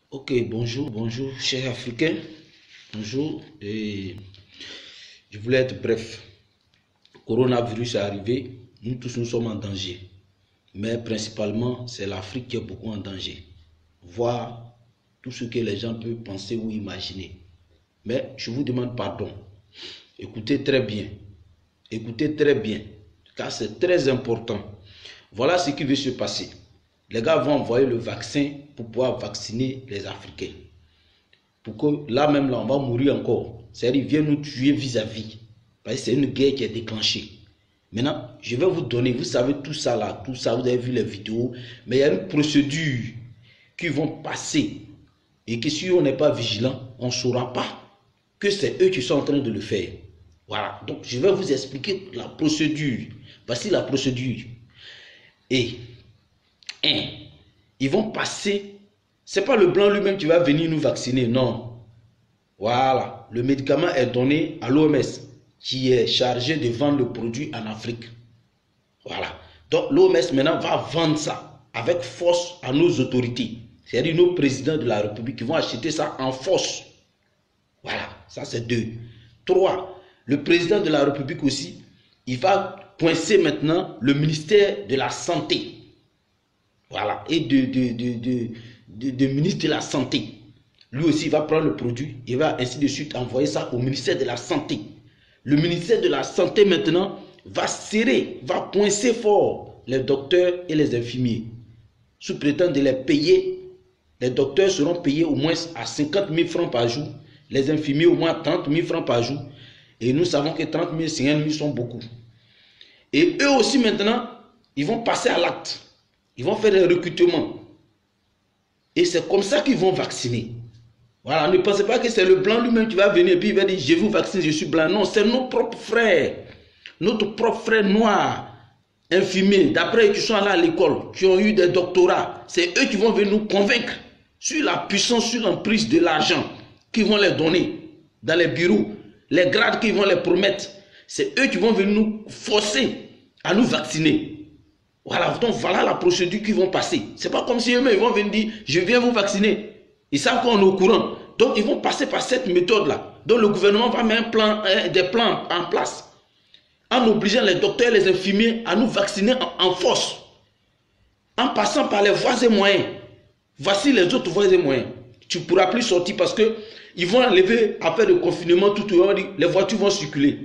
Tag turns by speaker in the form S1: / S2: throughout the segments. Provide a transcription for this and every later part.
S1: Ok, bonjour, bonjour, chers Africains. Bonjour. Je voulais être bref. Coronavirus est arrivé. Nous tous, nous sommes en danger. Mais principalement, c'est l'Afrique qui est beaucoup en danger. Voir tout ce que les gens peuvent penser ou imaginer. Mais je vous demande pardon. Écoutez très bien. Écoutez très bien. Car c'est très important. Voilà ce qui va se passer. Les gars vont envoyer le vaccin pour pouvoir vacciner les Africains. Pour que là même, là, on va mourir encore. C'est-à-dire, ils viennent nous tuer vis-à-vis. Parce que c'est une guerre qui est déclenchée. Maintenant, je vais vous donner, vous savez tout ça là, tout ça, vous avez vu les vidéos. Mais il y a une procédure qui vont passer. Et que si on n'est pas vigilant, on ne saura pas que c'est eux qui sont en train de le faire. Voilà. Donc, je vais vous expliquer la procédure. Voici la procédure. Et ils vont passer. C'est pas le blanc lui-même qui va venir nous vacciner, non. Voilà, le médicament est donné à l'OMS qui est chargé de vendre le produit en Afrique. Voilà. Donc l'OMS maintenant va vendre ça avec force à nos autorités. C'est-à-dire nos présidents de la République qui vont acheter ça en force. Voilà, ça c'est 2. 3, le président de la République aussi, il va coincer maintenant le ministère de la Santé. Voilà, et de ministre de la Santé. Lui aussi, il va prendre le produit, il va ainsi de suite envoyer ça au ministère de la Santé. Le ministère de la Santé maintenant va serrer, va coincer fort les docteurs et les infirmiers. Sous prétexte de les payer, les docteurs seront payés au moins à 50 000 francs par jour, les infirmiers au moins à 30 000 francs par jour. Et nous savons que 30 000, 50 000 sont beaucoup. Et eux aussi maintenant, ils vont passer à l'acte. Ils vont faire des recrutements. Et c'est comme ça qu'ils vont vacciner. Voilà, ne pensez pas que c'est le blanc lui-même qui va venir et puis il va dire je vous vaccine, je suis blanc. Non, c'est nos propres frères. Notre propre frère noir, infirmiers, d'après qui sont allés à l'école, qui ont eu des doctorats. C'est eux qui vont venir nous convaincre sur la puissance, sur l'emprise de l'argent qu'ils vont les donner dans les bureaux, les grades qu'ils vont les promettre. C'est eux qui vont venir nous forcer à nous vacciner. Voilà, donc voilà la procédure qu'ils vont passer. C'est pas comme si eux-mêmes ils vont venir dire je viens vous vacciner. Ils savent qu'on est au courant. Donc ils vont passer par cette méthode-là. Donc le gouvernement va mettre des plans en place en obligeant les docteurs et les infirmiers à nous vacciner en force. En passant par les voies et moyens. Voici les autres voies et moyens. Tu ne pourras plus sortir parce qu'ils vont enlever après le confinement tout le monde. Les voitures vont circuler.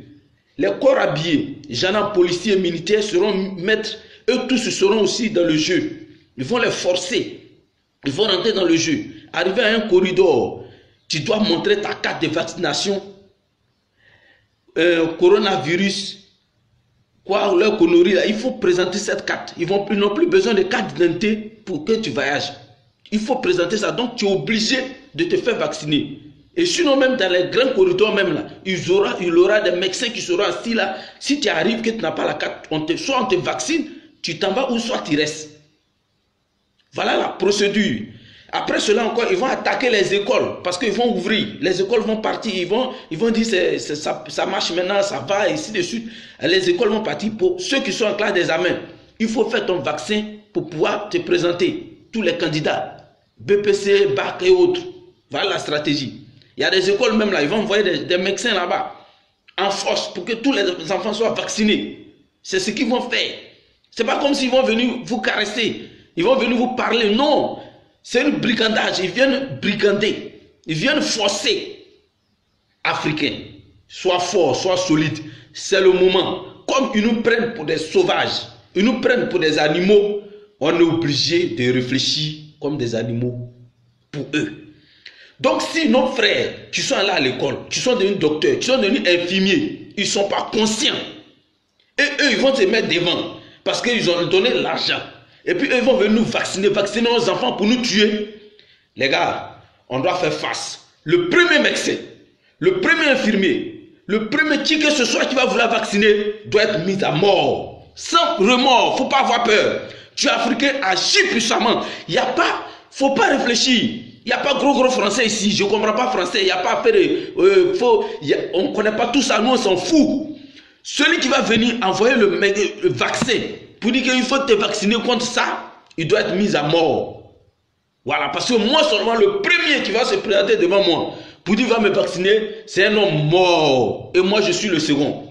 S1: Les corps habillés, gendarmes, policiers, militaires seront maîtres. Eux tous seront aussi dans le jeu. Ils vont les forcer. Ils vont rentrer dans le jeu. Arriver à un corridor, tu dois montrer ta carte de vaccination. Coronavirus, quoi, leur connerie là. Il faut présenter cette carte. Ils n'ont plus besoin de carte d'identité pour que tu voyages. Il faut présenter ça. Donc tu es obligé de te faire vacciner. Et sinon même dans les grands corridors même là, il y aura des médecins qui seront assis là. Si tu arrives que tu n'as pas la carte, soit on te vaccine, tu t'en vas ou soit tu restes. Voilà la procédure. Après cela encore, ils vont attaquer les écoles parce qu'ils vont ouvrir. Les écoles vont partir. Ils vont dire ça marche maintenant, ça va, et ainsi de suite. Les écoles vont partir pour ceux qui sont en classe d'examen. Il faut faire ton vaccin pour pouvoir te présenter. Tous les candidats, BPC, BAC et autres. Voilà la stratégie. Il y a des écoles même là, ils vont envoyer des médecins là-bas en force pour que tous les enfants soient vaccinés. C'est ce qu'ils vont faire. C'est pas comme s'ils vont venir vous caresser. Ils vont venir vous parler. Non. C'est un brigandage. Ils viennent brigander. Ils viennent forcer. Africains. Sois fort, sois solide. C'est le moment. Comme ils nous prennent pour des sauvages, ils nous prennent pour des animaux, on est obligé de réfléchir comme des animaux pour eux. Donc si nos frères qui sont là à l'école, qui sont devenus docteurs, qui sont devenus infirmiers, ils ne sont pas conscients. Et eux, ils vont se mettre devant parce qu'ils ont donné l'argent. Et puis eux, ils vont venir nous vacciner nos enfants pour nous tuer. Les gars, on doit faire face. Le premier médecin, le premier infirmier, le premier qui que ce soit qui va vouloir vacciner doit être mis à mort. Sans remords, il ne faut pas avoir peur. Tu es africain, agis puissamment. Il n'y a pas, faut pas réfléchir. Il n'y a pas gros français ici. Je ne comprends pas français. Il n'y a pas à faire on ne connaît pas tout ça. Nous, on s'en fout. Celui qui va venir envoyer le vaccin pour dire qu'il faut te vacciner contre ça, il doit être mis à mort. Voilà, parce que moi seulement, le premier qui va se présenter devant moi pour dire va me vacciner, c'est un homme mort. Et moi, je suis le second.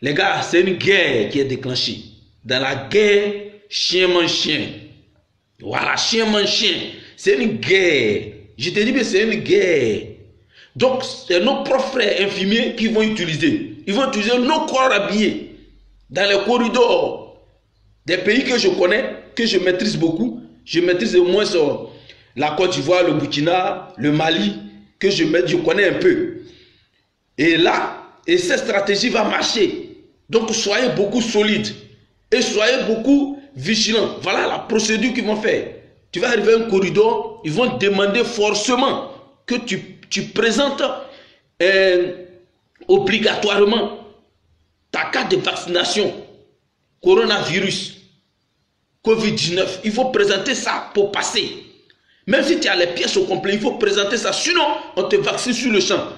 S1: Les gars, c'est une guerre qui est déclenchée. Dans la guerre, chien mange chien. Voilà, chien mange chien. C'est une guerre. Je te dis, mais c'est une guerre. Donc, c'est nos propres frères infirmiers qui vont utiliser. Ils vont utiliser nos corps habillés dans les corridors des pays que je connais, que je maîtrise beaucoup. Je maîtrise au moins la Côte d'Ivoire, le Burkina, le Mali, que je connais un peu. Et là, cette stratégie va marcher. Donc, soyez beaucoup solides et soyez beaucoup vigilants. Voilà la procédure qu'ils vont faire. Tu vas arriver à un corridor, ils vont demander forcément que tu présentes obligatoirement ta carte de vaccination, coronavirus, Covid-19. Il faut présenter ça pour passer. Même si tu as les pièces au complet, il faut présenter ça. Sinon, on te vaccine sur le champ.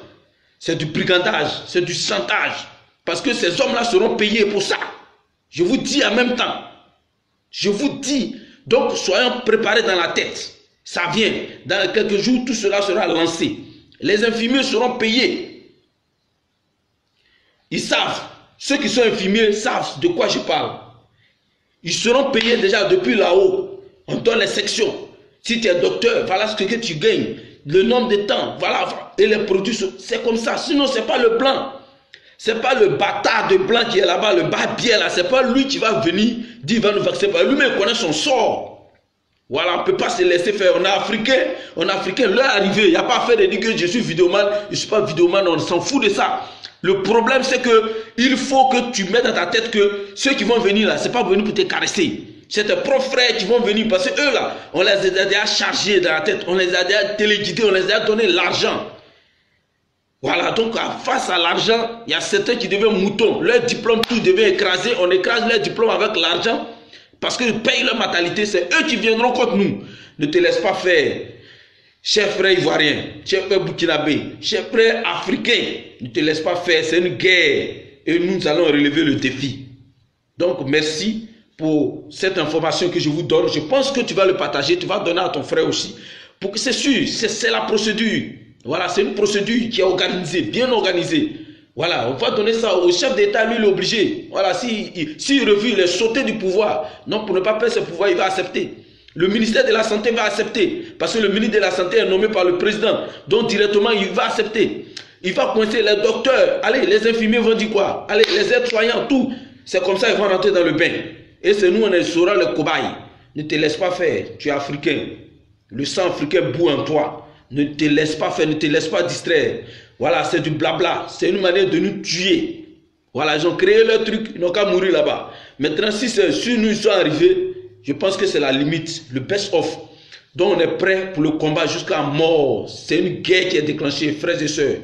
S1: C'est du brigandage, c'est du chantage. Parce que ces hommes-là seront payés pour ça. Je vous dis en même temps. Je vous dis. Donc, soyons préparés dans la tête. Ça vient. Dans quelques jours, tout cela sera lancé. Les infirmiers seront payés. Ils savent. Ceux qui sont infirmiers savent de quoi je parle. Ils seront payés déjà depuis là-haut. On donne les sections. Si tu es docteur, voilà ce que tu gagnes. Le nombre de temps, voilà. Et les produits, c'est comme ça. Sinon, ce n'est pas le blanc. Ce n'est pas le bâtard de blanc qui est là-bas, le barbier là. Ce n'est pas lui qui va venir dire qu'il va nous vacciner. Lui-même connaît son sort. Voilà, on ne peut pas se laisser faire. On est africain, leur arrivée. Il n'y a pas à faire de dire que je suis vidéoman. Je ne suis pas vidéoman, on s'en fout de ça. Le problème, c'est que il faut que tu mettes dans ta tête que ceux qui vont venir là, ce n'est pas venir pour te caresser. C'est tes propres frères qui vont venir parce que eux là, on les a déjà chargés dans la tête, on les a déjà téléguidés, on les a donné l'argent. Voilà, donc face à l'argent, il y a certains qui deviennent moutons. Leur diplôme, tout devient écrasé. On écrase leur diplôme avec l'argent parce qu'ils payent leur maternité. C'est eux qui viendront contre nous. Ne te laisse pas faire. Chers frères ivoiriens, chers frères burkinabés, chers frères africains, ne te laisse pas faire. C'est une guerre et nous allons relever le défi. Donc, merci pour cette information que je vous donne. Je pense que tu vas le partager, tu vas donner à ton frère aussi. Pour que c'est sûr, c'est la procédure. Voilà, c'est une procédure qui est organisée, bien organisée. Voilà, on va donner ça au chef d'État, lui, il est obligé. Voilà, s'il refuse, il est sauté du pouvoir. Non, pour ne pas perdre ce pouvoir, il va accepter. Le ministère de la Santé va accepter. Parce que le ministre de la Santé est nommé par le président. Donc, directement, il va accepter. Il va coincer les docteurs. Allez, les infirmiers vont dire quoi? Allez, les aides-soignants, tout. C'est comme ça, ils vont rentrer dans le bain. Et c'est nous, on sera les cobayes. Ne te laisse pas faire. Tu es africain. Le sang africain bout en toi. Ne te laisse pas faire, ne te laisse pas distraire. Voilà, c'est du blabla. C'est une manière de nous tuer. Voilà, ils ont créé leur truc, ils n'ont qu'à mourir là-bas. Maintenant, si nous sont arrivés, je pense que c'est la limite, le best-of. Donc, on est prêt pour le combat jusqu'à mort. C'est une guerre qui est déclenchée, frères et sœurs.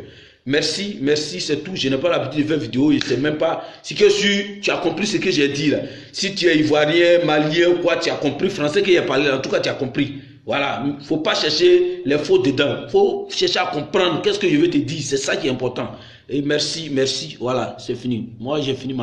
S1: Merci, merci, c'est tout. Je n'ai pas l'habitude de faire vidéo. Je ne sais même pas si tu as compris ce que j'ai dit là. Si tu es ivoirien, malien ou quoi, tu as compris français que j'ai parlé. En tout cas, tu as compris. Voilà, il ne faut pas chercher les faux dedans. Il faut chercher à comprendre qu'est-ce que je veux te dire. C'est ça qui est important. Et merci, merci. Voilà, c'est fini. Moi, j'ai fini ma